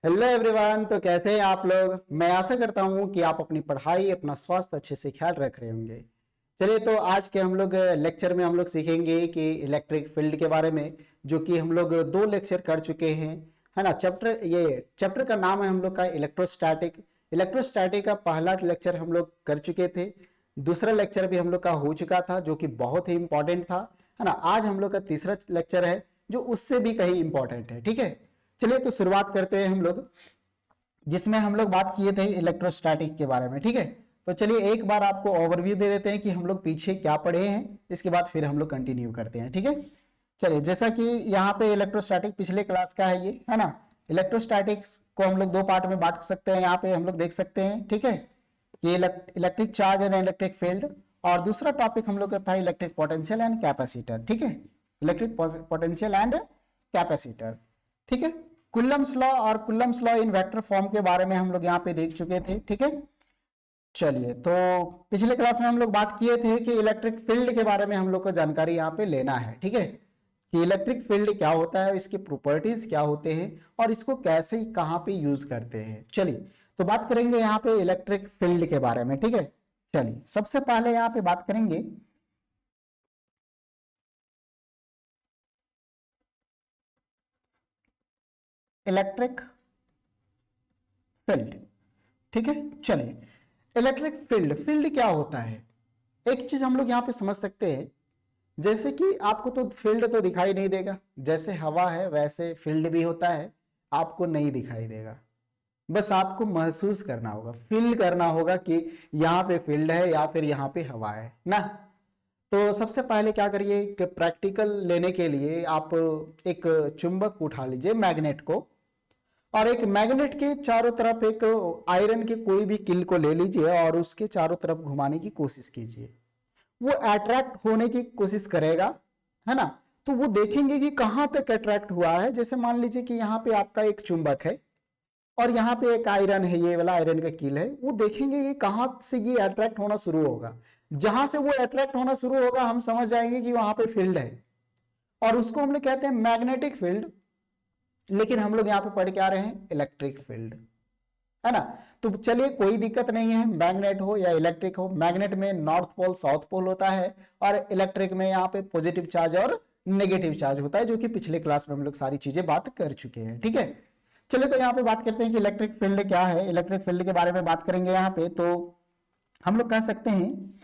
Hello everyone. तो कैसे हैं आप लोग। मैं आशा करता हूं कि आप अपनी पढ़ाई अपना स्वास्थ्य अच्छे से ख्याल रख रहे होंगे। चलिए, तो आज के हम लोग लेक्चर में हम लोग सीखेंगे कि इलेक्ट्रिक फील्ड के बारे में, जो कि हम लोग 2 लेक्चर कर चुके हैं, है ना। चैप्टर का नाम है हम लोग का इलेक्ट्रोस्टैटिक। इलेक्ट्रोस्टैटिक का पहला लेक्चर हम लोग कर चुके थे। दूसरा लेक्चर भी हम लोग का हो चुका था, जो कि बहुत ही इंपॉर्टेंट था, है ना। आज हम लोग का तीसरा लेक्चर है, जो उससे भी कहीं इंपॉर्टेंट है। ठीक है, चलिए तो शुरुआत करते हैं हम लोग, जिसमें हम लोग बात किए थे इलेक्ट्रोस्टैटिक के बारे में। ठीक है, तो चलिए एक बार आपको ओवरव्यू दे देते हैं कि हम लोग पीछे क्या पढ़े हैं, इसके बाद फिर हम लोग कंटिन्यू करते हैं। ठीक है, चलिए, जैसा कि यहाँ पे इलेक्ट्रोस्टैटिक पिछले क्लास का है, ये है ना। इलेक्ट्रोस्टैटिक्स को हम लोग 2 पार्ट में बांट सकते हैं, यहाँ पे हम लोग देख सकते हैं। ठीक है, ये electric charge and electric field, और दूसरा टॉपिक हम लोग का था इलेक्ट्रिक पोटेंशियल एंड कैपेसिटर। ठीक है, इलेक्ट्रिक पोटेंशियल एंड कैपेसिटर। ठीक है, कुलम्स लॉ और Coulomb's law in vector form के बारे में हम लोग यहाँ पे देख चुके थे। ठीक है, चलिए, तो पिछले क्लास में हम लोग बात किए थे कि इलेक्ट्रिक फील्ड के बारे में हम लोग को जानकारी यहाँ पे लेना है। ठीक है, कि इलेक्ट्रिक फील्ड क्या होता है, इसके प्रॉपर्टीज क्या होते हैं और इसको कैसे कहाँ पे यूज करते हैं। चलिए, तो बात करेंगे यहाँ पे इलेक्ट्रिक फील्ड के बारे में। ठीक है, चलिए, सबसे पहले यहाँ पे बात करेंगे इलेक्ट्रिक फील्ड। ठीक है, चलिए, इलेक्ट्रिक फील्ड क्या होता है। एक चीज हम लोग यहाँ पे समझ सकते हैं, जैसे कि आपको तो फील्ड तो दिखाई नहीं देगा, जैसे हवा है वैसे फील्ड भी होता है, आपको नहीं दिखाई देगा। बस आपको महसूस करना होगा, फील करना होगा कि यहाँ पे फील्ड है या फिर यहाँ पे हवा है ना। तो सबसे पहले क्या करिए कि प्रैक्टिकल लेने के लिए आप एक चुंबक उठा लीजिए, मैग्नेट को, और एक मैग्नेट के चारों तरफ एक आयरन के कोई भी किल को ले लीजिए और उसके चारों तरफ घुमाने की कोशिश कीजिए। वो अट्रैक्ट होने की कोशिश करेगा, है ना। तो वो देखेंगे कि कहां तक अट्रैक्ट हुआ है। जैसे मान लीजिए कि यहाँ पे आपका एक चुंबक है और यहाँ पे एक आयरन है, ये वाला आयरन का कील है। वो देखेंगे कि कहां से ये अट्रैक्ट होना शुरू होगा। जहां से वो अट्रैक्ट होना शुरू होगा हम समझ जाएंगे कि वहां पे फील्ड है, और उसको हम लोग कहते हैं मैग्नेटिक फील्ड। लेकिन हम लोग यहाँ पे पढ़ के आ रहे हैं इलेक्ट्रिक फील्ड, है ना। तो चलिए, कोई दिक्कत नहीं है, मैग्नेट हो या इलेक्ट्रिक हो। मैग्नेट में नॉर्थ पोल साउथ पोल होता है, और इलेक्ट्रिक में यहाँ पे पॉजिटिव चार्ज और नेगेटिव चार्ज होता है, जो कि पिछले क्लास में हम लोग सारी चीजें बात कर चुके हैं। ठीक है, चलिए, तो यहाँ पे बात करते हैं कि इलेक्ट्रिक फील्ड क्या है। इलेक्ट्रिक फील्ड के बारे में बात करेंगे यहाँ पे, तो हम लोग कह सकते हैं,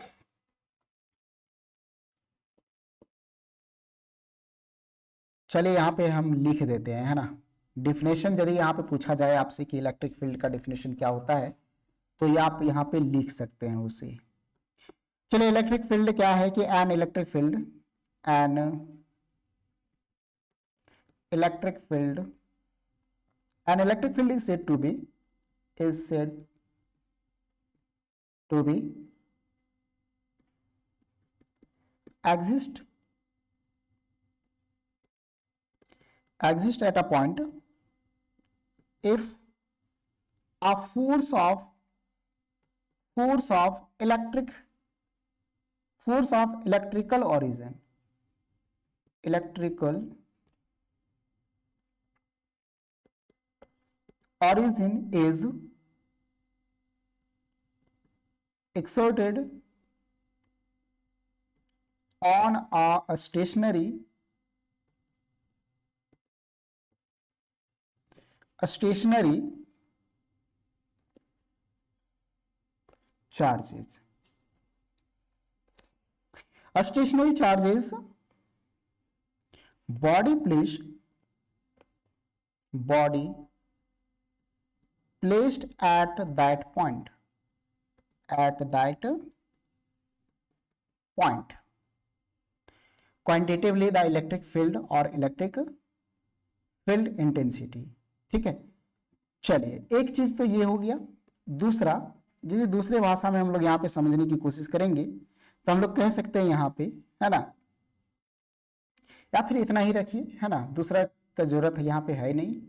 चलिए यहाँ पे हम लिख देते हैं, है ना। डिफिनेशन यदि यहाँ पे पूछा जाए आपसे कि इलेक्ट्रिक फील्ड का डिफिनेशन क्या होता है, तो ये आप यहाँ पे लिख सकते हैं उसे। चलिए, इलेक्ट्रिक फील्ड क्या है कि an electric field, an electric field, an electric field is said to be, is said to be exist at a point if a force of electrical origin is exerted on a stationary charges. A stationary charge is body placed at that point, quantitatively the electric field or electric field intensity. ठीक है, चलिए, एक चीज तो ये हो गया। दूसरा, यदि दूसरे भाषा में हम लोग यहाँ पे समझने की कोशिश करेंगे, तो हम लोग कह सकते हैं यहाँ पे, है ना, या फिर इतना ही रखिए, है ना, दूसरा का जरूरत यहाँ पे है नहीं।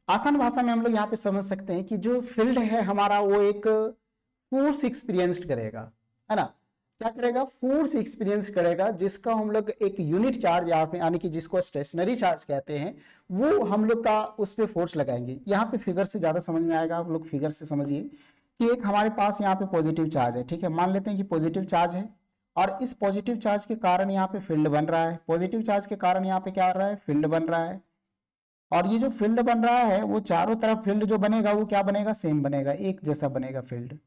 आसान भाषा में हम लोग यहाँ पे समझ सकते हैं कि जो फील्ड है हमारा, वो एक फोर्स एक्सपीरियंस्ड करेगा, है ना। क्या करेगा, फोर्स एक्सपीरियंस करेगा, जिसका हम लोग एक यूनिट चार्ज यहाँ पे यानी कि जिसको स्टेशनरी चार्ज कहते हैं, वो हम लोग का उस पर फोर्स लगाएंगे। यहाँ पे फिगर से ज्यादा समझ में आएगा, आप लोग फिगर से समझिए कि एक हमारे पास यहाँ पे पॉजिटिव चार्ज है, ठीक है, मान लेते हैं कि पॉजिटिव चार्ज है, और इस पॉजिटिव चार्ज के कारण यहाँ पे फील्ड बन रहा है, पॉजिटिव चार्ज के कारण यहाँ पे क्या हो रहा है, फील्ड बन रहा है। और ये जो फील्ड बन रहा है वो चारों तरफ फील्ड जो बनेगा वो क्या बनेगा, सेम बनेगा, एक जैसा बनेगा फील्ड।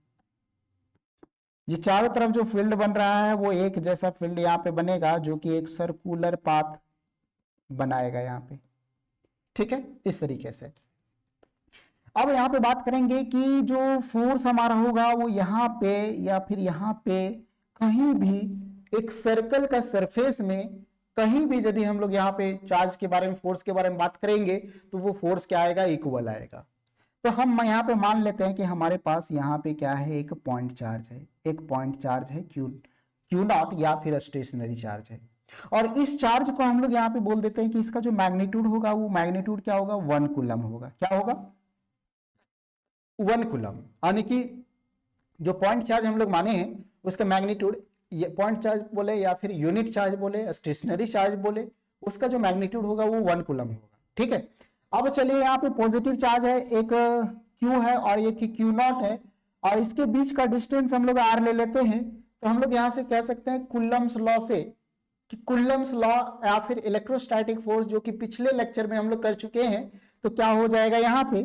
ये चारों तरफ जो फील्ड बन रहा है वो एक जैसा फील्ड यहाँ पे बनेगा, जो कि एक सर्कुलर पाथ बनाएगा यहाँ पे, ठीक है, इस तरीके से। अब यहाँ पे बात करेंगे कि जो फोर्स हमारा होगा वो यहाँ पे या फिर यहाँ पे कहीं भी एक सर्कल का सरफेस में कहीं भी यदि हम लोग यहाँ पे चार्ज के बारे में, फोर्स के बारे में बात करेंगे, तो वो फोर्स क्या आएगा, इक्वल आएगा। तो हम यहाँ पे मान लेते हैं कि हमारे पास यहाँ पे क्या है, एक पॉइंट चार्ज है, एक पॉइंट चार्ज है क्यू नॉट या फिर स्टेशनरी चार्ज है। और इस चार्ज को हम लोग यहाँ पे बोल देते हैं कि इसका जो मैग्नीट्यूड होगा वो मैग्नीट्यूड क्या होगा, 1 कूलम होगा। क्या होगा, 1 कूलम, यानी कि जो पॉइंट चार्ज हम लोग माने हैं उसका मैग्नीट्यूड, ये पॉइंट चार्ज बोले या फिर यूनिट चार्ज बोले, स्टेशनरी चार्ज बोले, उसका जो मैग्नीट्यूड होगा वो 1 कूलम होगा, ठीक है। अब चलिए यहाँ पे पॉजिटिव चार्ज है, एक Q है और एक Q नॉट है, और इसके बीच का डिस्टेंस हम लोग R ले लेते हैं। तो हम लोग यहाँ से कह सकते हैं कुलम्स लॉ से कि कुलम्स लॉ या फिर इलेक्ट्रोस्टैटिक फोर्स, जो कि पिछले लेक्चर में हम लोग कर चुके हैं, तो क्या हो जाएगा यहाँ पे,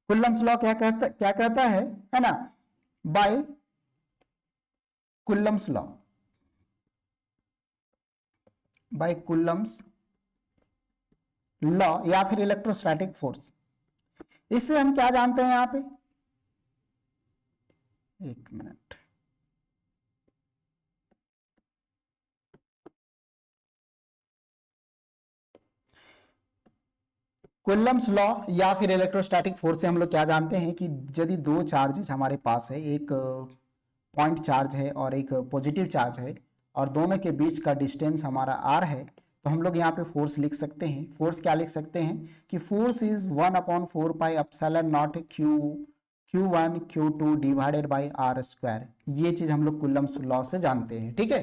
कुलम्स लॉ क्या कहता है ना, by Coulomb's law, by Coulomb's law या फिर इलेक्ट्रोस्टैटिक फोर्स। इससे हम क्या जानते हैं यहाँ पे, एक मिनट, कुलम्स लॉ या फिर इलेक्ट्रोस्टैटिक फोर्स से हम लोग क्या जानते हैं कि यदि दो चार्जेस हमारे पास है, एक पॉइंट चार्ज है और एक पॉजिटिव चार्ज है, और दोनों के बीच का डिस्टेंस हमारा r है, तो हम लोग यहाँ पे फोर्स लिख सकते हैं। फोर्स क्या लिख सकते हैं कि force is 1/4 pi epsilon not Q1 Q2 divided by r square. ये चीज हम लोग कुलम्स लॉ से जानते हैं, ठीक है।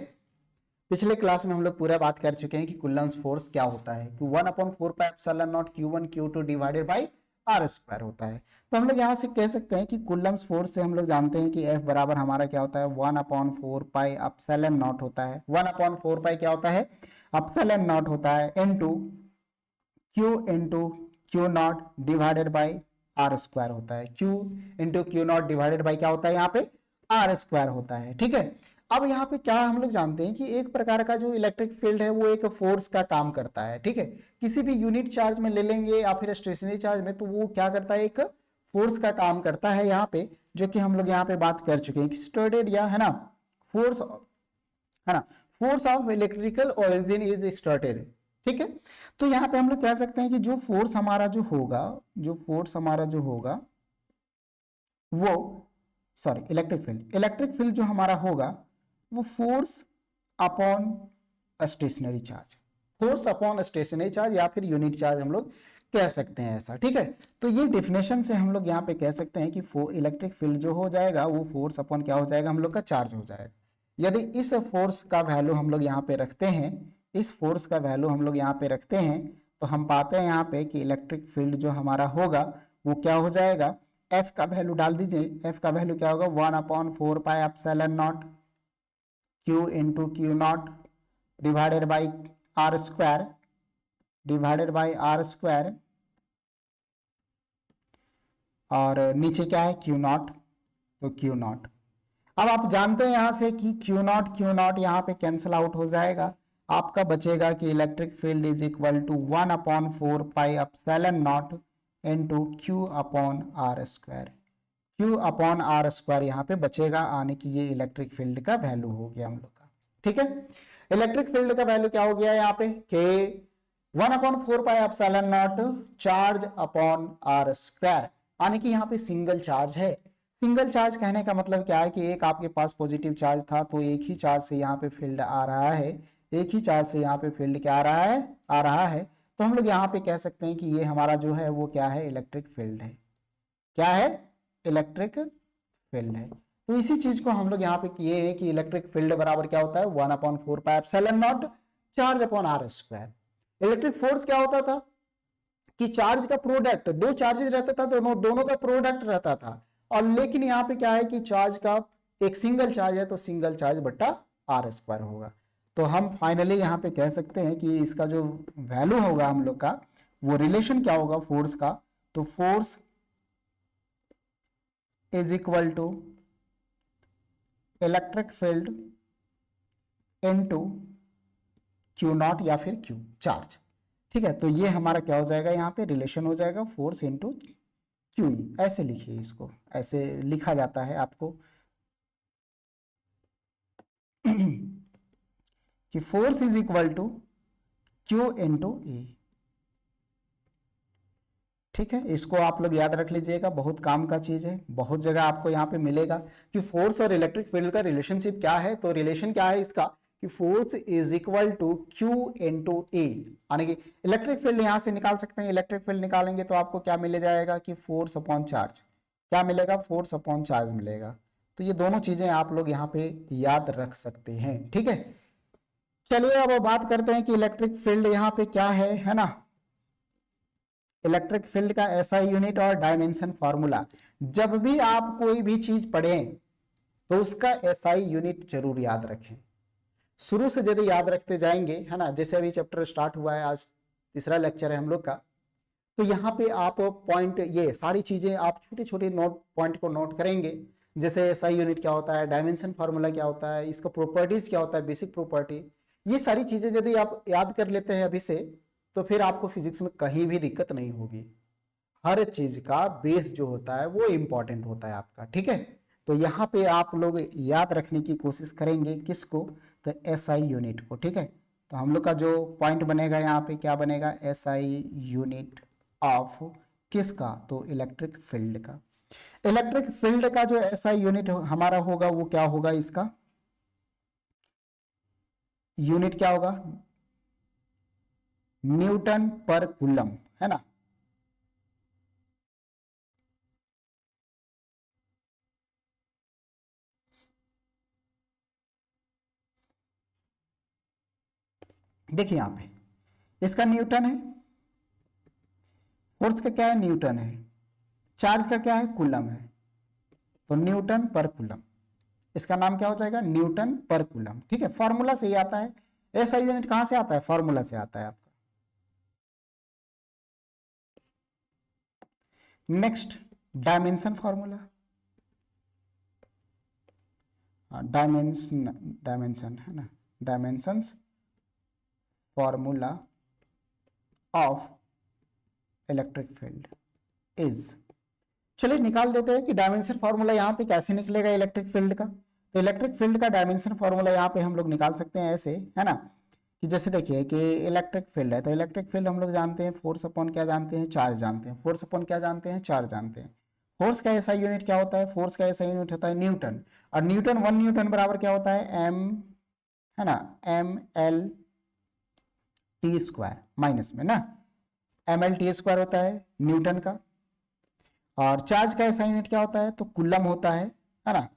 पिछले क्लास में हम लोग पूरा बात कर चुके हैं कि कुलम्स फोर्स क्या होता है, कि 1/4 pi epsilon not Q1 Q2 divided by r square होता है। तो हम लोग यहाँ से कह सकते हैं कि कुलम्स फोर्स से हम लोग जानते हैं कि F बराबर हमारा क्या होता है, 1/4 पाई एप्सिलॉन नॉट होता है। 1/4 पाई क्या होता है, एप्सिलॉन नॉट होता है, into Q not divided by r square होता है। Q नॉट डिवाइडेड बाई क्या होता है यहाँ पे, r स्क्वायर होता है, ठीक है। अब यहाँ पे क्या हम लोग जानते हैं कि एक प्रकार का जो इलेक्ट्रिक फील्ड है वो एक फोर्स का काम करता है, ठीक है। किसी भी यूनिट चार्ज में ले लेंगे या फिर स्टेशनरी चार्ज में, तो वो क्या करता है, एक फोर्स का काम करता है यहाँ पे, जो कि हम लोग यहाँ पे बात कर चुके हैं, एक्सर्टेड या है ना, फोर्स, है ना, force of electrical origin is exerted, ठीक है। तो यहाँ पे हम लोग कह सकते हैं कि जो फोर्स हमारा जो होगा, जो फोर्स हमारा जो होगा वो, सॉरी, इलेक्ट्रिक फील्ड जो हमारा होगा वो force upon stationary charge, force upon stationary charge या फिर यूनिट चार्ज हम लोग कह सकते हैं ऐसा, ठीक है। तो ये डेफिनेशन से हम लोग यहाँ पे कह सकते हैं कि इलेक्ट्रिक फील्ड जो हो जाएगा वो फोर्स अपॉन क्या हो जाएगा, हम लोग का चार्ज हो जाएगा। यदि इस फोर्स का वैल्यू हम लोग यहाँ पे रखते हैं, इस फोर्स का वैल्यू हम लोग यहाँ पे रखते हैं, तो हम पाते हैं यहाँ पे कि इलेक्ट्रिक फील्ड जो हमारा होगा वो क्या हो जाएगा, F का वैल्यू डाल दीजिए, F का वैल्यू क्या होगा, 1/4 pi epsilon naught Q not divided by r square, divided by r square, और नीचे क्या है, Q नॉट, तो Q नॉट। अब आप जानते हैं यहां से कि Q नॉट यहाँ पे कैंसिल आउट हो जाएगा, आपका बचेगा कि electric field is equal to 1/4 pi epsilon naught into Q/r square. Q/r square यहाँ पे बचेगा, आने की ये इलेक्ट्रिक फील्ड का वैल्यू हो गया हम लोग का, ठीक है। इलेक्ट्रिक फील्ड का वैल्यू क्या हो गया यहाँ पे, के 1/4 pi epsilon not charge upon r square, आने की यहाँ पे सिंगल चार्ज है। सिंगल चार्ज कहने का मतलब क्या है कि एक आपके पास पॉजिटिव चार्ज था, तो एक ही चार्ज से यहाँ पे फील्ड आ रहा है, एक ही चार्ज से यहाँ पे फील्ड क्या आ रहा है। तो हम लोग यहाँ पे कह सकते हैं कि ये हमारा जो है वो क्या है, इलेक्ट्रिक फील्ड है। क्या है, इलेक्ट्रिक फील्ड है। तो इसी चीज को हम लोग यहाँ पे किए हैं कि इलेक्ट्रिक फील्ड बराबर क्या होता है 1/4πε0 charge upon are square. Electric force क्या होता था कि चार्ज का प्रोडक्ट, दो चार्जेस रहता था, दोनों दोनों का प्रोडक्ट रहता था। और लेकिन यहाँ पे क्या है कि चार्ज का एक सिंगल चार्ज है तो सिंगल चार्ज बट्टा आर स्क्वायर होगा। तो हम फाइनली यहाँ पे कह सकते हैं कि इसका जो वैल्यू होगा हम लोग का, वो रिलेशन क्या होगा फोर्स का, तो force is equal to electric field into Q naught या फिर क्यू चार्ज। ठीक है, तो ये हमारा क्या हो जाएगा, यहाँ पे रिलेशन हो जाएगा फोर्स इनटू क्यू। ऐसे लिखिए इसको, ऐसे लिखा जाता है आपको कि force is equal to q into a. ठीक है, इसको आप लोग याद रख लीजिएगा, बहुत काम का चीज है, बहुत जगह आपको यहाँ पे मिलेगा कि फोर्स और इलेक्ट्रिक फील्ड का रिलेशनशिप क्या है। तो रिलेशन क्या है इसका कि force is equal to q into a, यानी कि इलेक्ट्रिक फील्ड यहां से निकाल सकते हैं। इलेक्ट्रिक फील्ड निकालेंगे तो आपको क्या मिल जाएगा कि फोर्स अपॉन चार्ज, क्या मिलेगा, फोर्स अपॉन चार्ज मिलेगा। तो ये दोनों चीजें आप लोग यहाँ पे याद रख सकते हैं। ठीक है, चलिए अब बात करते हैं कि इलेक्ट्रिक फील्ड यहाँ पे क्या है ना। इलेक्ट्रिक फील्ड का एसआई यूनिट और डायमेंशन फॉर्मूला, जब भी आप कोई भी चीज पढ़ें तो उसका एसआई यूनिट जरूर याद रखें। शुरू से यदि याद रखते जाएंगे है ना, जैसे अभी चैप्टर स्टार्ट हुआ है, आज तीसरा लेक्चर है हम लोग का, तो यहाँ पे आप पॉइंट, ये सारी चीजें आप छोटे छोटे नोट पॉइंट को नोट करेंगे। जैसे एसआई यूनिट क्या होता है, डायमेंशन फार्मूला क्या होता है, इसका प्रॉपर्टीज क्या होता है, बेसिक प्रॉपर्टी, ये सारी चीजें यदि आप याद कर लेते हैं अभी से, तो फिर आपको फिजिक्स में कहीं भी दिक्कत नहीं होगी। हर चीज का बेस जो होता है वो इंपॉर्टेंट होता है आपका। ठीक है, तो यहाँ पे आप लोग याद रखने की कोशिश करेंगे किसको, तो एसआई यूनिट को। ठीक है, तो हम लोग का जो पॉइंट बनेगा यहाँ पे क्या बनेगा, एसआई यूनिट ऑफ किसका, तो इलेक्ट्रिक फील्ड का। इलेक्ट्रिक फील्ड का जो एसआई यूनिट हमारा होगा वो क्या होगा, इसका यूनिट क्या होगा, न्यूटन पर कूलम, है ना। देखिए यहाँ पे इसका न्यूटन है, फोर्स का क्या है, न्यूटन है, चार्ज का क्या है, कूलम है, तो न्यूटन पर कूलम, इसका नाम क्या हो जाएगा, न्यूटन पर कूलम। ठीक है, फॉर्मूला से ही आता है। एसआई यूनिट कहां से आता है, फॉर्मूला से आता है आपका। नेक्स्ट डायमेंशन फॉर्मूला, डायमेंशन है ना, dimensions formula of electric field is, चलिए निकाल देते हैं कि डायमेंशन फॉर्मूला यहाँ पे कैसे निकलेगा इलेक्ट्रिक फील्ड का। तो इलेक्ट्रिक फील्ड का डायमेंशन फॉर्मूला यहाँ पे हम लोग निकाल सकते हैं ऐसे, है ना, कि जैसे देखिए कि इलेक्ट्रिक फील्ड है, तो इलेक्ट्रिक फील्ड हम लोग जानते हैं फोर्स अपॉन क्या जानते हैं, चार्ज जानते हैं, फोर्स अपॉन क्या जानते हैं, चार्ज जानते हैं। फोर्स का ऐसा यूनिट क्या होता है, फोर्स का ऐसा यूनिट होता है न्यूटन, और न्यूटन 1 न्यूटन बराबर क्या होता है, एम, है ना, mL/t² माइनस में ना, mL/t² होता है न्यूटन का। और चार्ज का ऐसा यूनिट क्या होता है, तो कूलम होता है ना,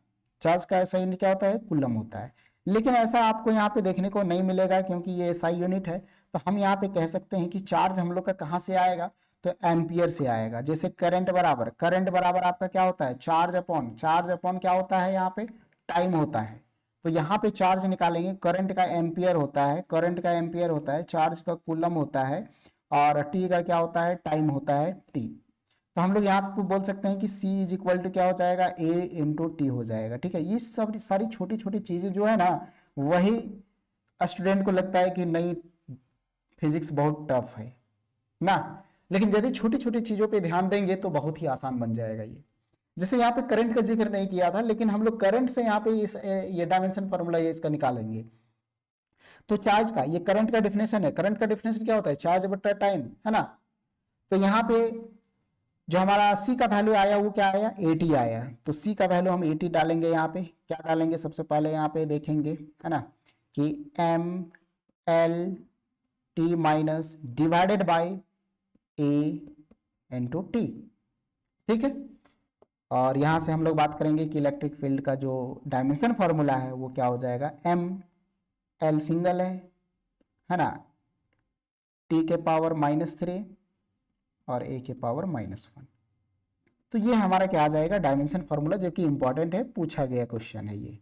चार्ज का ऐसा यूनिट क्या होता है, कूलम होता है। लेकिन ऐसा आपको यहाँ पे देखने को नहीं मिलेगा क्योंकि ये एसआई यूनिट है। तो हम यहाँ पे कह सकते हैं कि चार्ज हम लोग का कहाँ से आएगा, तो एम्पियर से आएगा। जैसे करंट बराबर आपका क्या होता है, चार्ज अपॉन क्या होता है, यहाँ पे टाइम होता है। तो यहाँ पे चार्ज निकालेंगे, करंट का एम्पियर होता है, चार्ज का कूलम होता है, और टी का क्या होता है, टाइम होता है टी। तो हम लोग यहाँ पे बोल सकते हैं कि C इज इक्वल टू क्या हो जाएगा, A इंटू टी हो जाएगा। ठीक है, ये सब सारी छोटी छोटी चीजें जो है ना, वही स्टूडेंट को लगता है कि नहीं फिजिक्स बहुत टफ है ना, लेकिन यदि छोटी छोटी चीजों पे ध्यान देंगे तो बहुत ही आसान बन जाएगा ये। जैसे यहाँ पे करंट का जिक्र नहीं किया था, लेकिन हम लोग करंट से यहाँ पे ये डायमेंशन फॉर्मूला ये इसका निकालेंगे। तो चार्ज का, ये करंट का डिफिनेशन है, करंट का डिफिनेशन क्या होता है, चार्ज बटा टाइम, है ना। तो यहाँ पे जो हमारा C का वैल्यू आया वो क्या आया, 80 आया। तो C का वैल्यू हम 80 डालेंगे, यहाँ पे क्या डालेंगे, सबसे पहले यहाँ पे देखेंगे, है ना, कि mL/t minus divided by A into T. ठीक है, और यहाँ से हम लोग बात करेंगे कि इलेक्ट्रिक फील्ड का जो डायमेंशन फार्मूला है वो क्या हो जाएगा, एम एल सिंगल है ना, टी के पावर -3 और ए के पावर -1। तो ये हमारा क्या आ जाएगा, डायमेंशन फार्मूला, जो कि इंपॉर्टेंट है, पूछा गया क्वेश्चन है ये।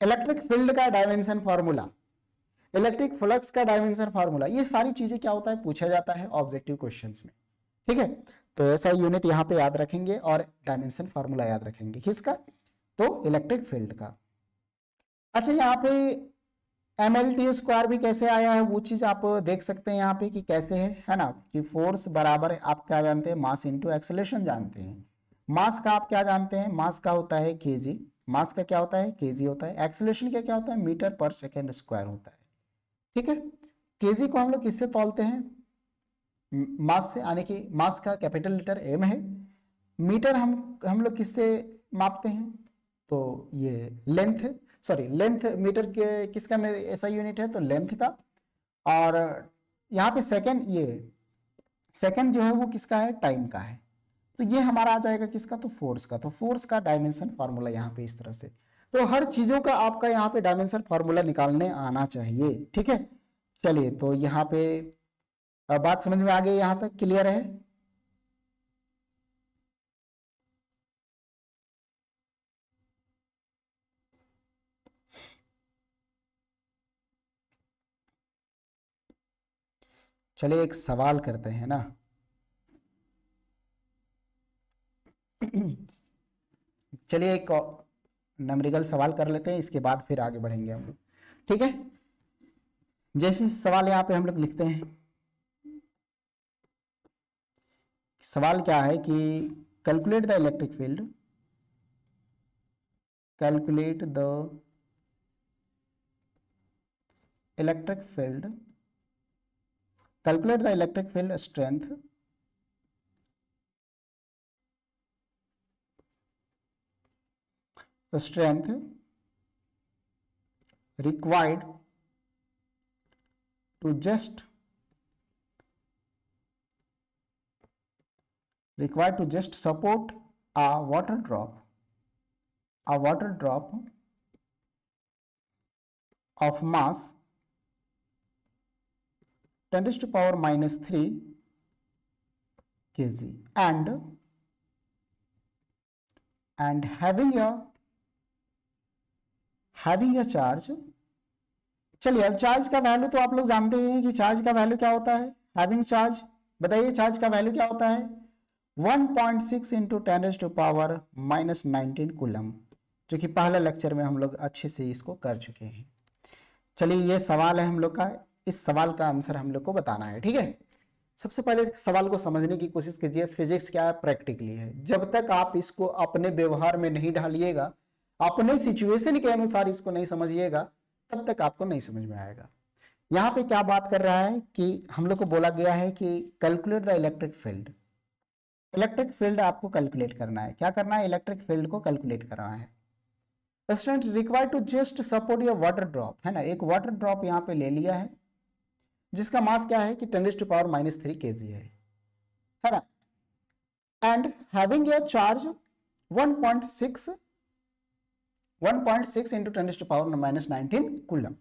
इलेक्ट्रिक फील्ड का डायमेंशन फार्मूला, इलेक्ट्रिक फ्लक्स का डायमेंशन फार्मूला, ये सारी चीजें क्या होता है, पूछा जाता है ऑब्जेक्टिव क्वेश्चंस में। ठीक है, तो ऐसा यूनिट यहाँ पे याद रखेंगे और डायमेंशन फार्मूला याद रखेंगे। किसका, तो इलेक्ट्रिक फील्ड का। अच्छा, यहाँ पे mlt² भी कैसे आया है वो चीज आप देख सकते हैं यहाँ पे कि कैसे है ना, कि फोर्स बराबर है, आप क्या जानते हैं, मास इंटू एक्सेलरेशन जानते हैं। मास का आप क्या जानते हैं, मास का होता है केजी, मास का क्या होता है, केजी होता है। एक्सेलरेशन का क्या होता है, मीटर पर सेकेंड स्क्वायर होता है। ठीक है, केजी को हम लोग किससे तौलते हैं, मास से, यानी कि मास का कैपिटल लेटर एम है। मीटर हम लोग किससे मापते हैं, तो ये लेंथ, सॉरी लेंथ, मीटर के किसका में ऐसा यूनिट है, तो लेंथ का। और यहाँ पे सेकंड, ये सेकंड जो है वो किसका है, टाइम का है। तो ये हमारा आ जाएगा किसका, तो फोर्स का। तो फोर्स का डायमेंशन फार्मूला यहाँ पे इस तरह से। तो हर चीजों का आपका यहाँ पे डायमेंशन फार्मूला निकालने आना चाहिए। ठीक है, चलिए, तो यहाँ पे बात समझ में आ गई, यहाँ तक क्लियर है। चलिए एक सवाल करते हैं ना। चलिए एक न्यूमेरिकल सवाल कर लेते हैं, इसके बाद फिर आगे बढ़ेंगे हम लोग। ठीक है, जैसे सवाल यहाँ पे हम लोग लिखते हैं, सवाल क्या है कि calculate the electric field, calculate the electric field, calculate the electric field strength required to just support a water drop of mass 10 to the power -3 kg and having a charge। चलिए, अब चार्ज का value तो आप लोग जानते हैं कि charge का वैल्यू क्या होता है, हैविंग चार्ज। बताइए चार्ज का वैल्यू क्या होता है, 1.6 इंटू 10 टू पावर -19 कूलम, जो कि पहले लेक्चर में हम लोग अच्छे से इसको कर चुके हैं। चलिए, ये सवाल है हम लोग का, इस सवाल का आंसर हम लोग को बताना है। ठीक है, सबसे पहले सवाल को समझने की कोशिश कीजिए। फिजिक्स क्या है, प्रैक्टिकली है। जब तक आप इसको अपने व्यवहार में नहीं ढालिएगा, अपने सिचुएशन के अनुसार इसको नहीं समझिएगा, तब तक आपको नहीं समझ में आएगा। यहाँ पे क्या बात कर रहा है कि हम लोग को बोला गया है कि calculate the electric field. Electric field आपको कैलकुलेट करना है। क्या करना है, इलेक्ट्रिक फील्ड को कैलकुलेट करना है। Student required to just support your water drop, है ना, एक वाटर ड्रॉप यहाँ पे ले लिया है, जिसका मास क्या है कि 10 टू पावर -3 kg है ना, and having a charge 1.6 into 10 to power -19 coulomb.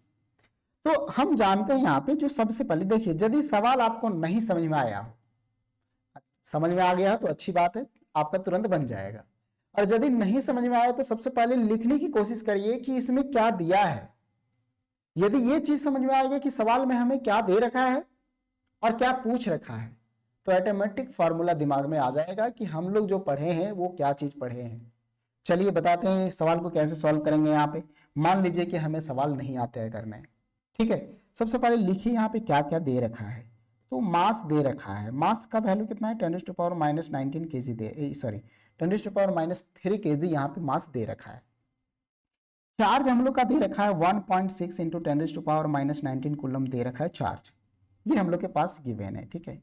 तो हम जानते हैं यहाँ पे, जो सबसे पहले देखिए, यदि सवाल आपको नहीं समझ में आया, समझ में आ गया तो अच्छी बात है, आपका तुरंत बन जाएगा। और यदि नहीं समझ में आया तो सबसे पहले लिखने की कोशिश करिए कि इसमें क्या दिया है। यदि ये चीज समझ में आएगा कि सवाल में हमें क्या दे रखा है और क्या पूछ रखा है, तो ऑटोमेटिक फार्मूला दिमाग में आ जाएगा कि हम लोग जो पढ़े हैं वो क्या चीज पढ़े हैं। चलिए बताते हैं सवाल को कैसे सॉल्व करेंगे। यहाँ पे मान लीजिए कि हमें सवाल नहीं आते हैं करने, ठीक है। सबसे पहले लिखिए यहाँ पे क्या क्या दे रखा है। तो मास दे रखा है, मास का वैल्यू कितना है, 10 टू पावर -19 kg दे, सॉरी 10 टू पावर -3 kg यहाँ पे मास दे रखा है। चार्ज हम लोग का दे रखा है 1.6 इंटू 10 टू पावर -19 कूलम दे रखा है चार्ज। ये हम लोग के पास गिवन है, ठीक है,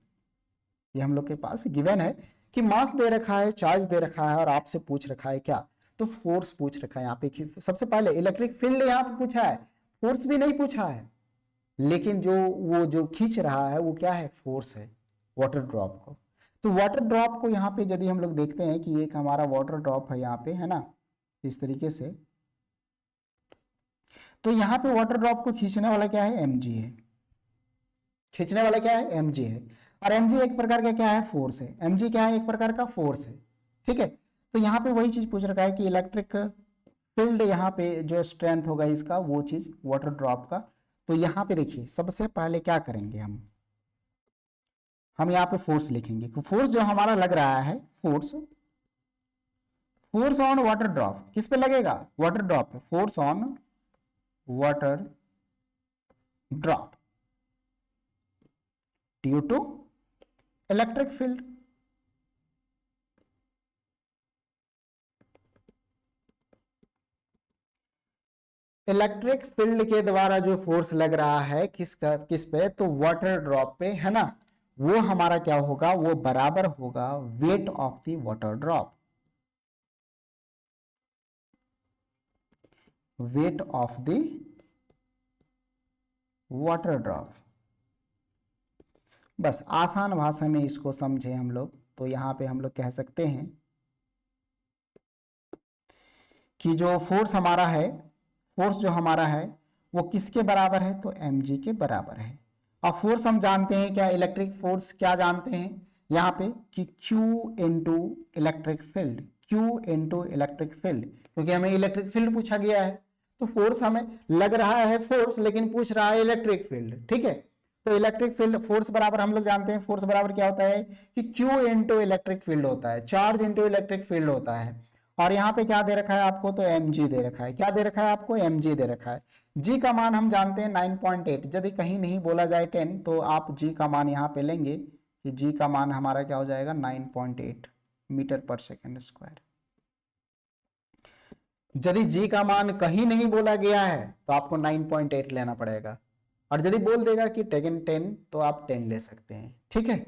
ये हम लोग के पास गिवन है कि मास दे रखा है, चार्ज दे रखा है, और आपसे पूछ रखा है क्या, तो फोर्स पूछ रखा है यहाँ पे। सबसे पहले इलेक्ट्रिक फील्ड यहाँ पे पूछा है, फोर्स भी नहीं पूछा है, लेकिन जो खींच रहा है वो क्या है, फोर्स है, वाटर ड्रॉप को। तो वाटर ड्रॉप को यहाँ पे यदि हम लोग देखते हैं कि एक हमारा वाटर ड्रॉप है यहाँ पे, है ना, इस तरीके से, तो यहाँ पे वाटर ड्रॉप को खींचने वाला क्या है, mg है। खींचने वाला क्या है, mg है। और mg एक प्रकार का क्या है, फोर्स है। mg क्या है, एक प्रकार का फोर्स है। ठीक है, तो यहाँ पे वही चीज पूछ रखा है कि इलेक्ट्रिक फील्ड यहाँ पे जो स्ट्रेंथ होगा इसका, वो चीज वाटर ड्रॉप का। तो यहाँ पे देखिए सबसे पहले क्या करेंगे, हम यहाँ पे फोर्स लिखेंगे। फोर्स जो हमारा लग रहा है, फोर्स ऑन वाटर ड्रॉप किस पे लगेगा, वाटर ड्रॉप पे। Force on water drop due to electric field. Electric field के द्वारा जो फोर्स लग रहा है किस पे, तो वाटर ड्रॉप पे, है ना, वो हमारा क्या होगा, वो बराबर होगा weight of the water drop. Weight of the water drop. बस आसान भाषा में इसको समझे हम लोग, तो यहां पे हम लोग कह सकते हैं कि जो फोर्स हमारा है, फोर्स जो हमारा है वो किसके बराबर है, तो mg के बराबर है। और फोर्स हम जानते हैं क्या, इलेक्ट्रिक फोर्स क्या जानते हैं यहाँ पे कि Q into electric field, Q into electric field, क्योंकि हमें इलेक्ट्रिक फील्ड पूछा गया है। तो फोर्स हमें लग रहा है फोर्स, लेकिन पूछ रहा है इलेक्ट्रिक फील्ड। ठीक है, तो इलेक्ट्रिक फील्ड फोर्स बराबर हम लोग जानते हैं, फोर्स बराबर क्या होता है कि Q इंटू इलेक्ट्रिक फील्ड होता है, चार्ज इंटू इलेक्ट्रिक फील्ड होता है। और यहाँ पे क्या दे रखा है आपको, तो mg दे रखा है। क्या दे रखा है आपको, mg दे रखा है। g का मान हम जानते हैं 9.8, यदि कहीं नहीं बोला जाए 10 तो आप g का मान यहाँ पे लेंगे कि g का मान हमारा क्या हो जाएगा, 9.8 मीटर पर सेकेंड स्क्वायर। यदि g का मान कहीं नहीं बोला गया है तो आपको 9.8 लेना पड़ेगा, और यदि बोल देगा कि टेकन 10 तो आप 10 ले सकते हैं। ठीक है,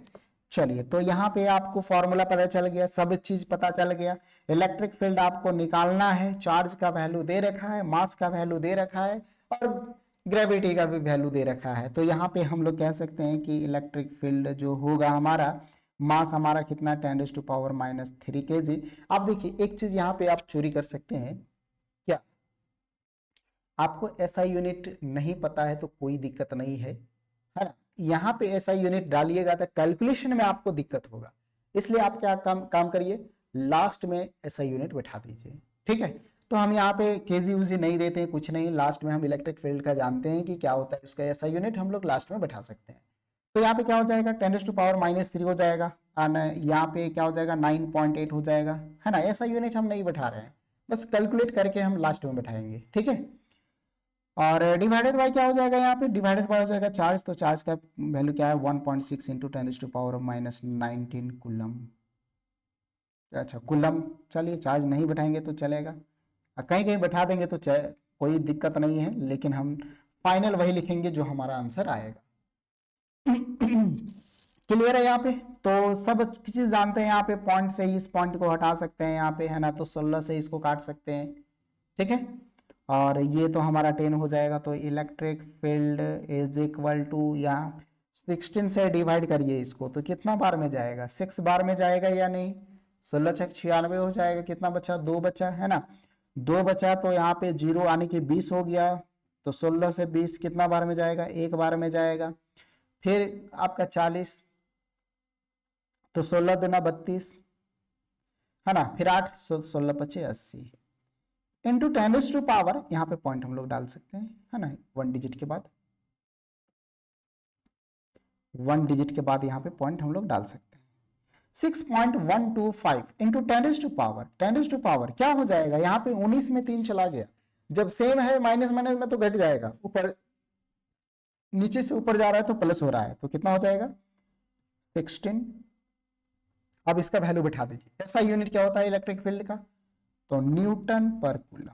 चलिए, तो यहाँ पे आपको फॉर्मूला पता चल गया, सब चीज पता चल गया। इलेक्ट्रिक फील्ड आपको निकालना है, चार्ज का वैल्यू दे रखा है, मास का वैल्यू दे रखा है, और ग्रेविटी का भी वैल्यू दे रखा है। तो यहाँ पे हम लोग कह सकते हैं कि इलेक्ट्रिक फील्ड जो होगा हमारा, मास हमारा कितना, 10⁻³ kg। आप देखिए एक चीज यहाँ पे आप चोरी कर सकते हैं, क्या आपको SI यूनिट नहीं पता है तो कोई दिक्कत नहीं है ना। यहाँ पे SI यूनिट डालिएगा तो कैलकुलेशन में आपको दिक्कत होगा, इसलिए आप क्या काम करिए, लास्ट में SI यूनिट बैठा दीजिए। ठीक है, तो हम यहाँ पे केजी उजी नहीं देते हैं, कुछ नहीं, लास्ट में हम इलेक्ट्रिक फील्ड का जानते हैं कि क्या होता है, उसका SI यूनिट हम लोग लास्ट में बैठा सकते हैं। तो यहाँ पे क्या हो जाएगा, 10⁻³ हो जाएगा, और यहाँ पे क्या हो जाएगा, 9.8 हो जाएगा, है ना। SI यूनिट हम नहीं बैठा रहे हैं, बस कैलकुलेट करके हम लास्ट में बैठाएंगे। ठीक है, और डिवाइडेड बाय क्या हो जाएगा, यहाँ पे डिवाइडेड बाय हो जाएगा चार्ज। तो चार्ज का वैल्यू क्या है, 1.6 इंटू 10⁻⁻19 कूलम। अच्छा कूलम, चलिए चार्ज नहीं बैठाएंगे तो चलेगा, कहीं कहीं बैठा देंगे तो कोई दिक्कत नहीं है, लेकिन हम फाइनल वही लिखेंगे जो हमारा आंसर आएगा। क्लियर है यहाँ पे, तो सब चीज जानते हैं। यहाँ पे पॉइंट से ही इस पॉइंट को हटा सकते हैं यहाँ पे, है ना, तो 16 से इसको काट सकते हैं। ठीक है, और ये तो हमारा 10 हो जाएगा, तो electric field is equal to, यहाँ 16 से डिवाइड करिए इसको तो कितना बार में जाएगा, 6 बार में जाएगा या नहीं, 16 6 96 हो जाएगा। कितना बचा, 2 बचा, है ना, 2 बचा, तो यहाँ पे 0 आने के 20 हो गया, तो 16 से 20 कितना बार में जाएगा, 1 बार में जाएगा। फिर आपका 40, तो 16 दूना 32, है ना, फिर 8, 16 25 80 इंटू 10⁻, यहाँ पे पॉइंट हम लोग डाल सकते हैं, है ना, 1 डिजिट के बाद, 1 डिजिट के बाद यहाँ पे पॉइंट हम लोग डाल सकते हैं। 6.125 इंटू 10⁻, क्या हो जाएगा, यहाँ पे 19 में 3 चला गया, जब सेम है माइनस माइनस में तो घट जाएगा, ऊपर नीचे से ऊपर जा रहा है तो प्लस हो रहा है, तो कितना हो जाएगा 16। अब इसका वैल्यू बिठा दीजिए। ऐसा यूनिट क्या होता है इलेक्ट्रिक फील्ड का, तो न्यूटन पर कूलम,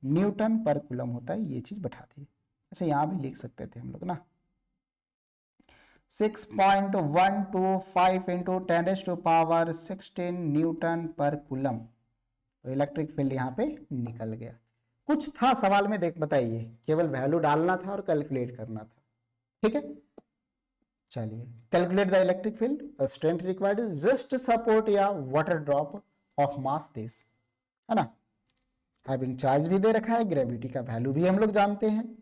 न्यूटन पर कूलम होता है, ये चीज बैठा दी। अच्छा यहां भी लिख सकते थे हम लोग ना, 6.125 इंटू 10⁻16 न्यूटन पर कूलम। तो इलेक्ट्रिक फील्ड यहाँ पे निकल गया। कुछ था सवाल में, देख बताइए, केवल वैल्यू डालना था और कैलकुलेट करना था। ठीक है, चलिए, calculate the electric field, strength required just support या water drop of mass this, है ना। हैविंग चार्ज भी दे रखा है, ग्रेविटी का वैल्यू भी हम लोग जानते हैं।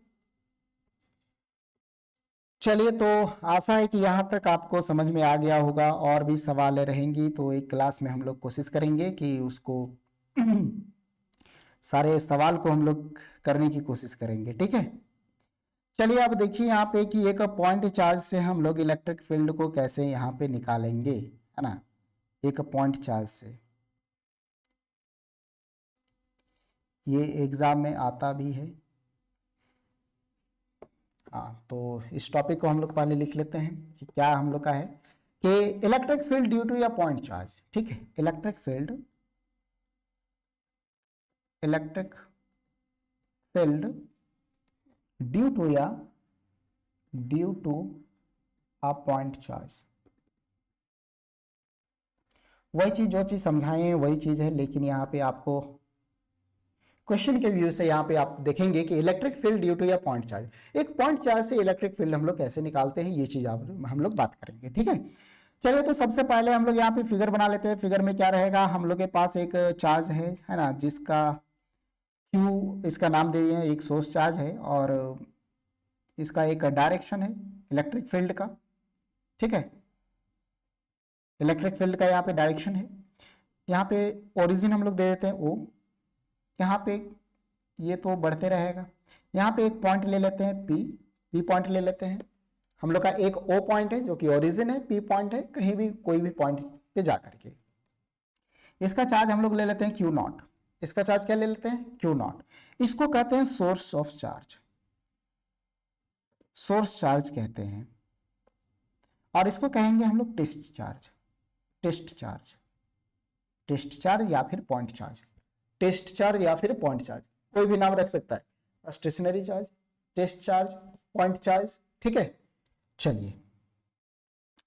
चलिए, तो आशा है कि यहाँ तक आपको समझ में आ गया होगा। और भी सवाल रहेंगी तो एक क्लास में हम लोग कोशिश करेंगे कि उसको सारे सवाल को हम लोग करने की कोशिश करेंगे, ठीक है। चलिए, अब देखिए यहाँ पे कि एक पॉइंट चार्ज से हम लोग इलेक्ट्रिक फील्ड को कैसे यहाँ पे निकालेंगे, है ना। एक पॉइंट चार्ज से ये एग्जाम में आता भी है। हाँ, तो इस टॉपिक को हम लोग पहले लिख लेते हैं कि क्या हम लोग का है कि electric field due to a point charge, ठीक है। Electric field due to a point charge. वही चीज, जो चीज समझाएं वही चीज है, लेकिन यहाँ पे आपको क्वेश्चन के व्यू से यहाँ पे आप देखेंगे कि electric field due to a point charge, एक पॉइंट चार्ज से इलेक्ट्रिक फील्ड हम लोग कैसे निकालते हैं, ये चीज हम लोग बात करेंगे, ठीक है। चलिए, तो सबसे पहले हम लोग यहाँ पे फिगर बना लेते हैं। फिगर में क्या रहेगा, हम लोग के पास एक चार्ज है ना, जिसका Q इसका नाम दे दिए, एक सोर्स चार्ज है और इसका एक डायरेक्शन है इलेक्ट्रिक फील्ड का, ठीक है। इलेक्ट्रिक फील्ड का यहाँ पे डायरेक्शन है। यहाँ पे ओरिजिन हम लोग दे देते हैं O। यहाँ पे ये तो बढ़ते रहेगा। यहाँ पे एक पॉइंट ले लेते हैं P पॉइंट ले लेते हैं। हम लोग का एक O पॉइंट है जो कि ओरिजिन है, P पॉइंट है कहीं भी कोई भी पॉइंट पे जा करके। इसका चार्ज हम लोग ले लेते हैं Q0। इसका चार्ज क्या ले लेते हैं, Q0। इसको कहते हैं source of charge, source charge कहते हैं। और इसको कहेंगे हम लोग test charge, test charge, test charge या फिर पॉइंट चार्ज, टेस्ट चार्ज या फिर पॉइंट चार्ज, कोई भी नाम रख सकता है। Stationary charge, test charge, point charge, ठीक है। चलिए,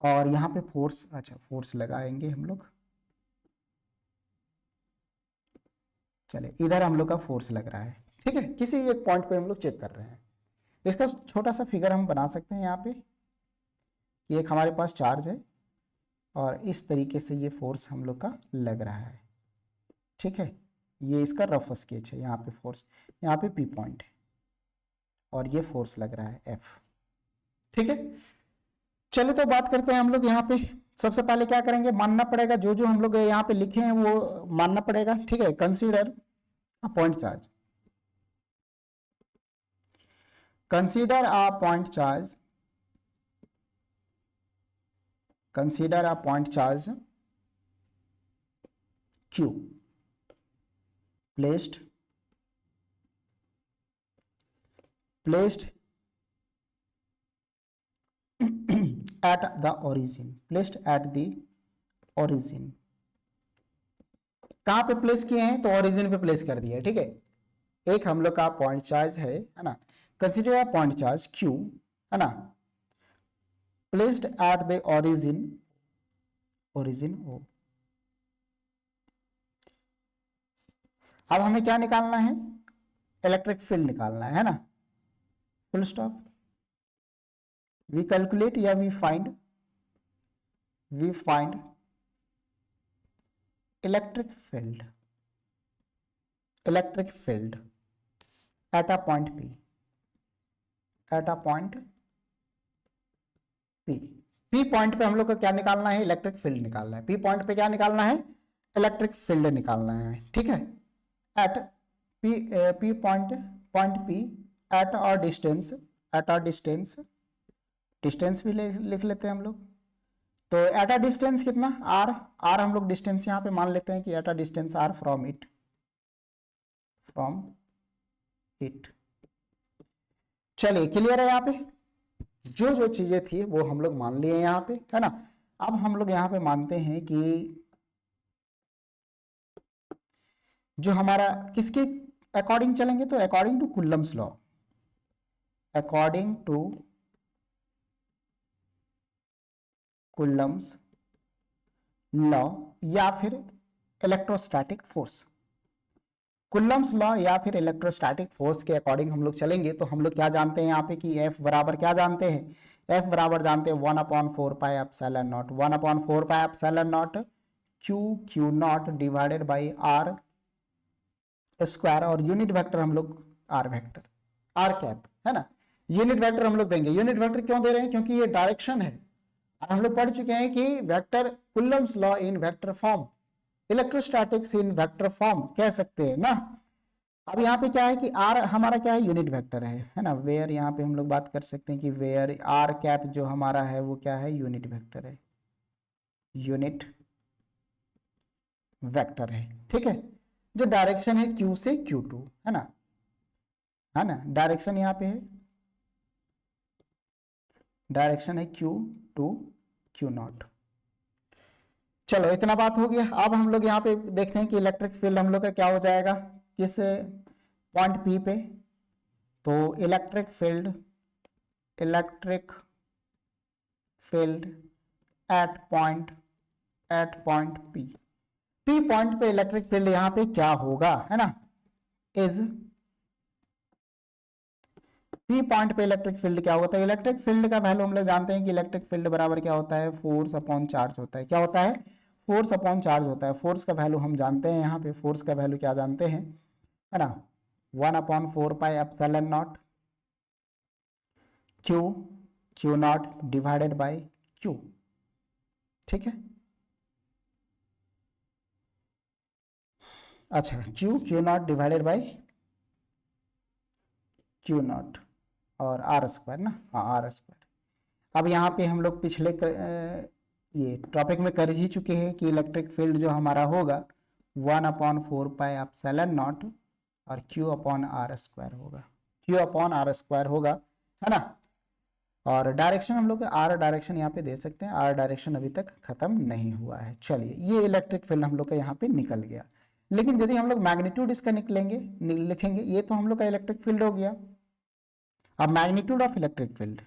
और यहाँ पे फोर्स, अच्छा फोर्स लगाएंगे हम लोग। चलिए, इधर हम लोग का फोर्स लग रहा है, ठीक है। किसी एक पॉइंट पे हम लोग चेक कर रहे हैं। इसका छोटा सा फिगर हम बना सकते हैं यहाँ पे कि एक हमारे पास चार्ज है और इस तरीके से ये फोर्स हम लोग का लग रहा है, ठीक है। ये इसका रफ स्केच है। यहाँ पे फोर्स, यहाँ पे P पॉइंट है और ये फोर्स लग रहा है F, ठीक है। चलिए, तो बात करते हैं हम लोग यहाँ पे। सबसे पहले क्या करेंगे, मानना पड़ेगा जो जो हम लोग यहाँ पे लिखे हैं वो मानना पड़ेगा, ठीक है। Consider a point charge, consider a point charge, consider a point charge Q placed at the origin, placed at the origin। कहां पे प्लेस किए हैं, तो ओरिजिन पे प्लेस कर दिया, ठीक है। एक हम लोग का पॉइंट चार्ज है ना, consider a point charge Q, है ना, placed at the origin, origin O। अब हमें क्या निकालना है, इलेक्ट्रिक फील्ड निकालना है ना, फुल स्टॉप। वी कैलकुलेट या we find electric field at a point P, at a point P point पे हम लोग को क्या निकालना है, इलेक्ट्रिक फील्ड निकालना है। P पॉइंट पे क्या निकालना है, इलेक्ट्रिक फील्ड निकालना है, ठीक है। At P point P at a distance, distance भी लिख लेते हैं हम लोग। तो एट अ डिस्टेंस कितना, R हम लोग डिस्टेंस यहाँ पे मान लेते हैं कि eight a distance R from it. चलिए, क्लियर है। यहाँ पे जो जो चीजें थी वो हम लोग मान लिए यहाँ पे, है ना। अब हम लोग यहाँ पे मानते हैं कि जो हमारा किसके अकॉर्डिंग चलेंगे, तो according to Coulomb's law, according to Coulomb's law या फिर इलेक्ट्रोस्टैटिक फोर्स। कुलम्स लॉ या फिर इलेक्ट्रोस्टैटिक फोर्स के अकॉर्डिंग हम लोग चलेंगे तो हम लोग क्या जानते हैं यहाँ पे कि F बराबर क्या जानते हैं, एफ बराबर जानते हैं 1/4 pi epsilon naught, 1/4 pi epsilon naught Q naught divided by R square, और यूनिट वेक्टर हम लोग आर वेक्टर आर कैप है ना, यूनिट वेक्टर हम लोग देंगे। यूनिट वेक्टर क्यों दे रहे हैं? क्योंकि ये डायरेक्शन है। हम लोग पढ़ चुके हैं कि vector Coulomb's law in vector form, electrostatics in vector form कह सकते हैं ना। अब यहाँ पे क्या है कि आर हमारा क्या है? यूनिट वेक्टर है ना। वेयर यहाँ पे हम लोग बात कर सकते हैं कि वेयर आर कैप जो हमारा है वो क्या है? यूनिट वेक्टर है, यूनिट वेक्टर है। ठीक है, जो डायरेक्शन है क्यू से Q2 है ना, है ना, डायरेक्शन यहाँ पे है, डायरेक्शन है Q2 Q0। चलो इतना बात हो गया। अब हम लोग यहाँ पे देखते हैं कि इलेक्ट्रिक फील्ड हम लोग का क्या हो जाएगा किस पॉइंट P पे। तो electric field eight point P point पे इलेक्ट्रिक फील्ड यहाँ पे क्या होगा, है ना, इज P पॉइंट पे इलेक्ट्रिक फील्ड क्या होता है? इलेक्ट्रिक फील्ड का वैल्यू हम लोग जानते हैं कि इलेक्ट्रिक फील्ड बराबर क्या होता है? फोर्स अपॉन चार्ज होता है। क्या होता है? फोर्स अपॉन चार्ज होता है। फोर्स का वैल्यू हम जानते हैं, यहाँ पे फोर्स का वैल्यू क्या जानते हैं, है ना, 1/4 pi epsilon naught Q naught divided by Q. ठीक है, अच्छा, Q naught divided by Q not और आर स्क्वायर ना, हाँ आर स्क्वायर। अब यहाँ पे हम लोग पिछले ये टॉपिक में कर ही चुके हैं कि इलेक्ट्रिक फील्ड जो हमारा होगा 1/4 पाई एप्सिलॉन नॉट और Q अपॉन आर स्क्वायर होगा, Q अपॉन आर स्क्वायर होगा, है ना। और डायरेक्शन हम लोग आर डायरेक्शन यहाँ पे दे सकते हैं, आर डायरेक्शन अभी तक खत्म नहीं हुआ है। चलिए, ये इलेक्ट्रिक फील्ड हम लोग का यहाँ पे निकल गया। लेकिन यदि हम लोग मैग्नीट्यूड इसका लिखेंगे, ये तो हम लोग का इलेक्ट्रिक फील्ड हो गया। अब magnitude of electric field,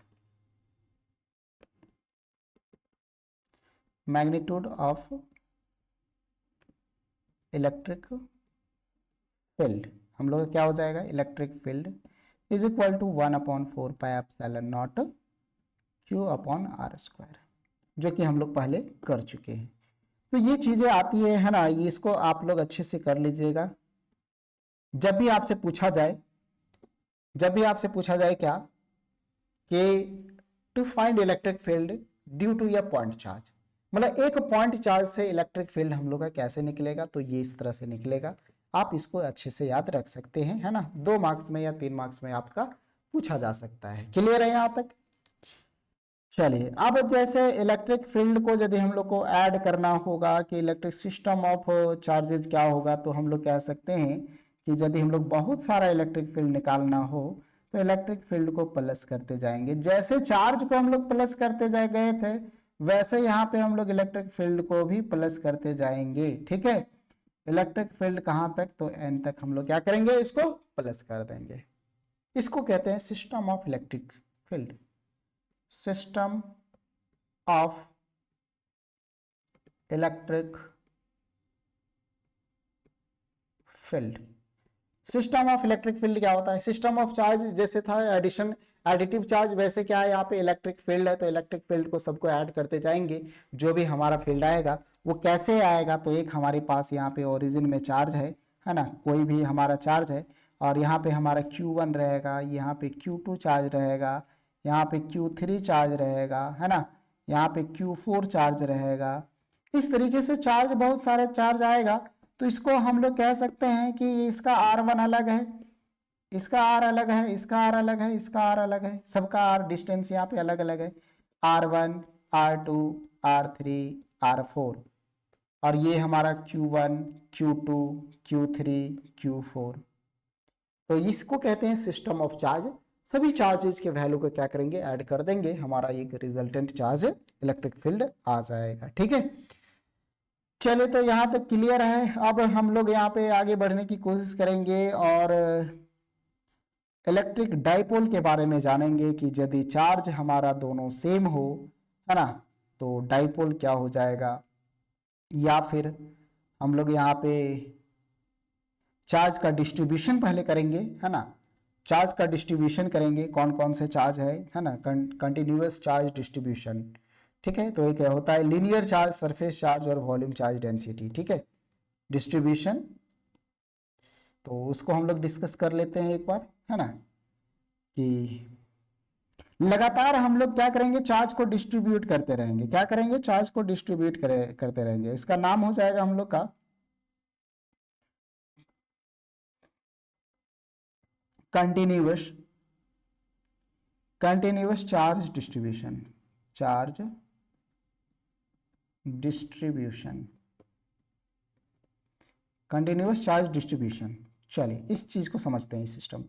magnitude of electric field हम लोग क्या हो जाएगा? Electric field is equal to 1/4 pi epsilon naught Q upon are square, जो कि हम लोग पहले कर चुके हैं। तो ये चीजें आती है ना, ये इसको आप लोग अच्छे से कर लीजिएगा। जब भी आपसे पूछा जाए, क्या कि to find electric field due to a point charge, मतलब एक पॉइंट चार्ज से इलेक्ट्रिक फील्ड हम लोग का कैसे निकलेगा, तो ये इस तरह से निकलेगा। आप इसको अच्छे से याद रख सकते हैं, है ना। 2 मार्क्स में या 3 मार्क्स में आपका पूछा जा सकता है। क्लियर है यहाँ तक? चलिए, अब जैसे इलेक्ट्रिक फील्ड को यदि हम लोग को ऐड करना होगा कि इलेक्ट्रिक सिस्टम ऑफ चार्जेस क्या होगा, तो हम लोग कह सकते हैं कि यदि हम लोग बहुत सारा इलेक्ट्रिक फील्ड निकालना हो तो इलेक्ट्रिक फील्ड को प्लस करते जाएंगे। जैसे चार्ज को हम लोग प्लस करते गए थे, वैसे यहाँ पे हम लोग इलेक्ट्रिक फील्ड को भी प्लस करते जाएंगे। ठीक है, इलेक्ट्रिक फील्ड कहाँ तक? तो एन तक हम लोग क्या करेंगे? इसको प्लस कर देंगे। इसको कहते हैं system of electric field, system of electric field. System of electric field क्या होता है? सिस्टम ऑफ चार्ज जैसे था एडिटिव चार्ज, वैसे क्या है यहाँ पे इलेक्ट्रिक फील्ड है, तो इलेक्ट्रिक फील्ड को सबको ऐड करते जाएंगे। जो भी हमारा फील्ड आएगा वो कैसे आएगा? तो एक हमारे पास यहाँ पे ओरिजिन में चार्ज है ना, कोई भी हमारा चार्ज है, और यहाँ पे हमारा Q1 रहेगा, यहाँ पे Q2 चार्ज रहेगा, यहाँ पे Q3 चार्ज रहेगा, है ना, यहाँ पे Q4 चार्ज रहेगा। इस तरीके से चार्ज, बहुत सारे चार्ज आएगा। तो इसको हम लोग कह सकते हैं कि इसका R1 अलग है, इसका R अलग है, इसका R अलग है, इसका R अलग है, सबका R डिस्टेंस यहाँ पे अलग अलग है, R1 R2 R3 R4, और ये हमारा Q1 Q2 Q3 Q4। तो इसको कहते हैं सिस्टम ऑफ चार्ज। सभी चार्जेस के वैल्यू को क्या करेंगे? ऐड कर देंगे, हमारा एक रिजल्टेंट चार्ज इलेक्ट्रिक फील्ड आ जाएगा। ठीक है, चलिए, तो यहाँ तक क्लियर है। अब हम लोग यहाँ पे आगे बढ़ने की कोशिश करेंगे और इलेक्ट्रिक डाइपोल के बारे में जानेंगे कि यदि चार्ज हमारा दोनों सेम हो, है ना, तो डाइपोल क्या हो जाएगा। या फिर हम लोग यहाँ पे चार्ज का डिस्ट्रीब्यूशन पहले करेंगे, है ना, चार्ज का डिस्ट्रीब्यूशन करेंगे, कौन कौन से चार्ज है ना, कंटिन्यूअस चार्ज डिस्ट्रीब्यूशन, ठीक है। तो एक होता है लीनियर चार्ज, सरफेस चार्ज और वॉल्यूम चार्ज डेंसिटी, ठीक है, डिस्ट्रीब्यूशन। तो उसको हम लोग डिस्कस कर लेते हैं एक बार, है ना, कि लगातार हम लोग क्या करेंगे, चार्ज को डिस्ट्रीब्यूट करते रहेंगे। क्या करेंगे, चार्ज को डिस्ट्रीब्यूट करते रहेंगे। इसका नाम हो जाएगा हम लोग का continuous charge distribution, charge distribution, continuous charge distribution. चलिए इस चीज को समझते हैं, इस सिस्टम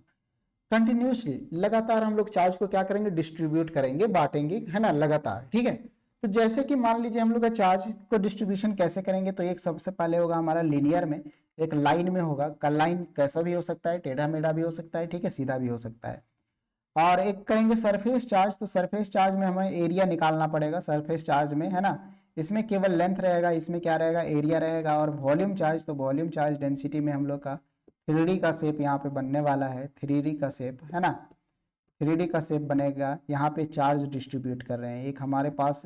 कंटिन्यूसली लगातार हम लोग चार्ज को क्या करेंगे, डिस्ट्रीब्यूट करेंगे, बांटेंगे, है ना, लगातार, ठीक है। तो जैसे कि मान लीजिए हम लोग का चार्ज को डिस्ट्रीब्यूशन कैसे करेंगे, तो एक सबसे पहले होगा हमारा लीनियर में, एक लाइन में होगा। का लाइन कैसा भी हो सकता है, टेढ़ा मेढ़ा भी हो सकता है, ठीक है, सीधा भी हो सकता है। और एक करेंगे सरफेस चार्ज, तो सरफेस चार्ज में हमें एरिया निकालना पड़ेगा। सरफेस चार्ज में, है ना, इसमें केवल लेंथ रहेगा, इसमें क्या रहेगा, एरिया रहेगा। और वॉल्यूम चार्ज, तो वॉल्यूम चार्ज डेंसिटी में हम लोग का 3D का शेप यहाँ पे बनने वाला है, 3D का शेप, है ना, 3D का शेप बनेगा। यहाँ पे चार्ज डिस्ट्रीब्यूट कर रहे हैं, एक हमारे पास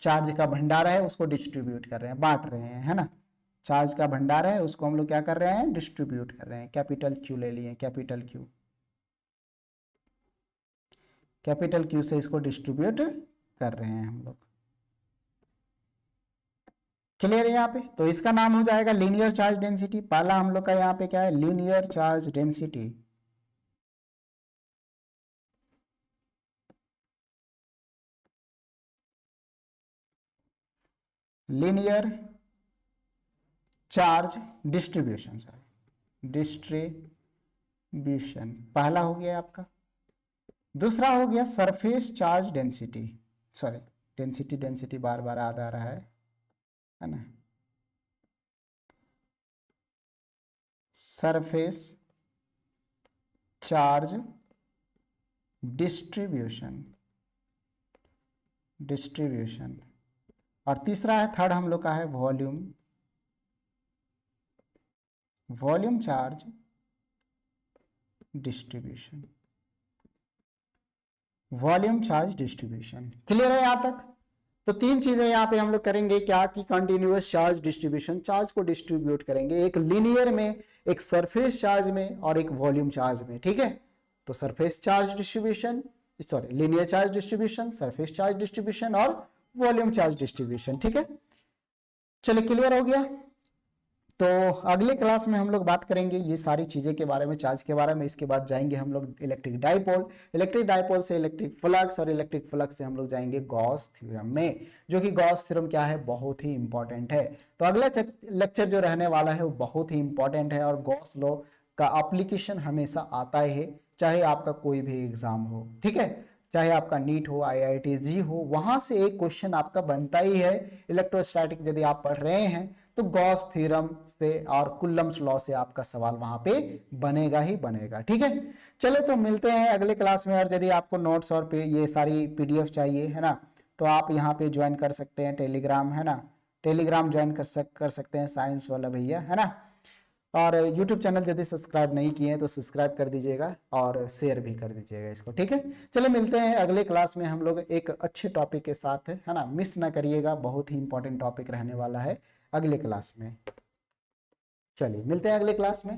चार्ज का भंडार है, उसको डिस्ट्रीब्यूट कर रहे हैं, बांट रहे हैं, है ना। चार्ज का भंडार है, उसको हम लोग क्या कर रहे हैं, डिस्ट्रीब्यूट कर रहे हैं। कैपिटल क्यू ले लिए, कैपिटल क्यू, कैपिटल क्यू से इसको डिस्ट्रीब्यूट कर रहे हैं हम लोग। क्लियर है यहाँ पे। तो इसका नाम हो जाएगा लीनियर चार्ज डेंसिटी। पहला हम लोग का यहाँ पे क्या है, linear charge density. Linear charge distribution, sorry distribution पहला हो गया आपका। दूसरा हो गया surface charge density, sorry density density बार बार याद आ रहा है ना, सरफेस चार्ज डिस्ट्रीब्यूशन, डिस्ट्रीब्यूशन। और तीसरा है, थर्ड हम लोग का है volume, volume charge distribution, volume charge distribution. Clear है यहां तक। तो तीन चीजें यहां पे हम लोग करेंगे क्या, कि कंटिन्यूअस चार्ज डिस्ट्रीब्यूशन, चार्ज को डिस्ट्रीब्यूट करेंगे, एक लीनियर में, एक सरफेस चार्ज में और एक वॉल्यूम चार्ज में, ठीक है। तो surface charge distribution, sorry linear charge distribution, surface charge distribution और वॉल्यूम चार्ज डिस्ट्रीब्यूशन, ठीक है। चलिए क्लियर हो गया। तो अगले क्लास में हम लोग बात करेंगे ये सारी चीजें के बारे में, चार्ज के बारे में। इसके बाद जाएंगे हम लोग इलेक्ट्रिक डाइपोल, इलेक्ट्रिक डाइपोल से इलेक्ट्रिक फ्लक्स, और इलेक्ट्रिक फ्लक्स से हम लोग जाएंगे गॉस थ्योरम में, जो कि गॉस थ्योरम क्या है, बहुत ही इंपॉर्टेंट है। तो अगला लेक्चर जो रहने वाला है वो बहुत ही इंपॉर्टेंट है, और गॉस लॉ का एप्लीकेशन हमेशा आता है, चाहे आपका कोई भी एग्जाम हो, ठीक है, चाहे आपका नीट हो, IIT JEE हो, वहां से एक क्वेश्चन आपका बनता ही है। इलेक्ट्रोस्टैटिक यदि आप पढ़ रहे हैं तो गॉस थ्योरम से और कुलम्स लॉ से आपका सवाल वहां पे बनेगा ही बनेगा, ठीक है। चलो तो मिलते हैं अगले क्लास में। और यदि आपको नोट्स और ये सारी PDF चाहिए, है ना, तो आप यहाँ पे ज्वाइन कर सकते हैं टेलीग्राम, है ना, टेलीग्राम ज्वाइन कर सकते हैं साइंस वाला भैया, है ना। और YouTube चैनल यदि सब्सक्राइब नहीं किए हैं तो सब्सक्राइब कर दीजिएगा और शेयर भी कर दीजिएगा इसको, ठीक है। चलिए मिलते हैं अगले क्लास में हम लोग एक अच्छे टॉपिक के साथ, है ना, मिस ना करिएगा, बहुत ही इंपॉर्टेंट टॉपिक रहने वाला है अगले क्लास में। चलिए मिलते हैं अगले क्लास में।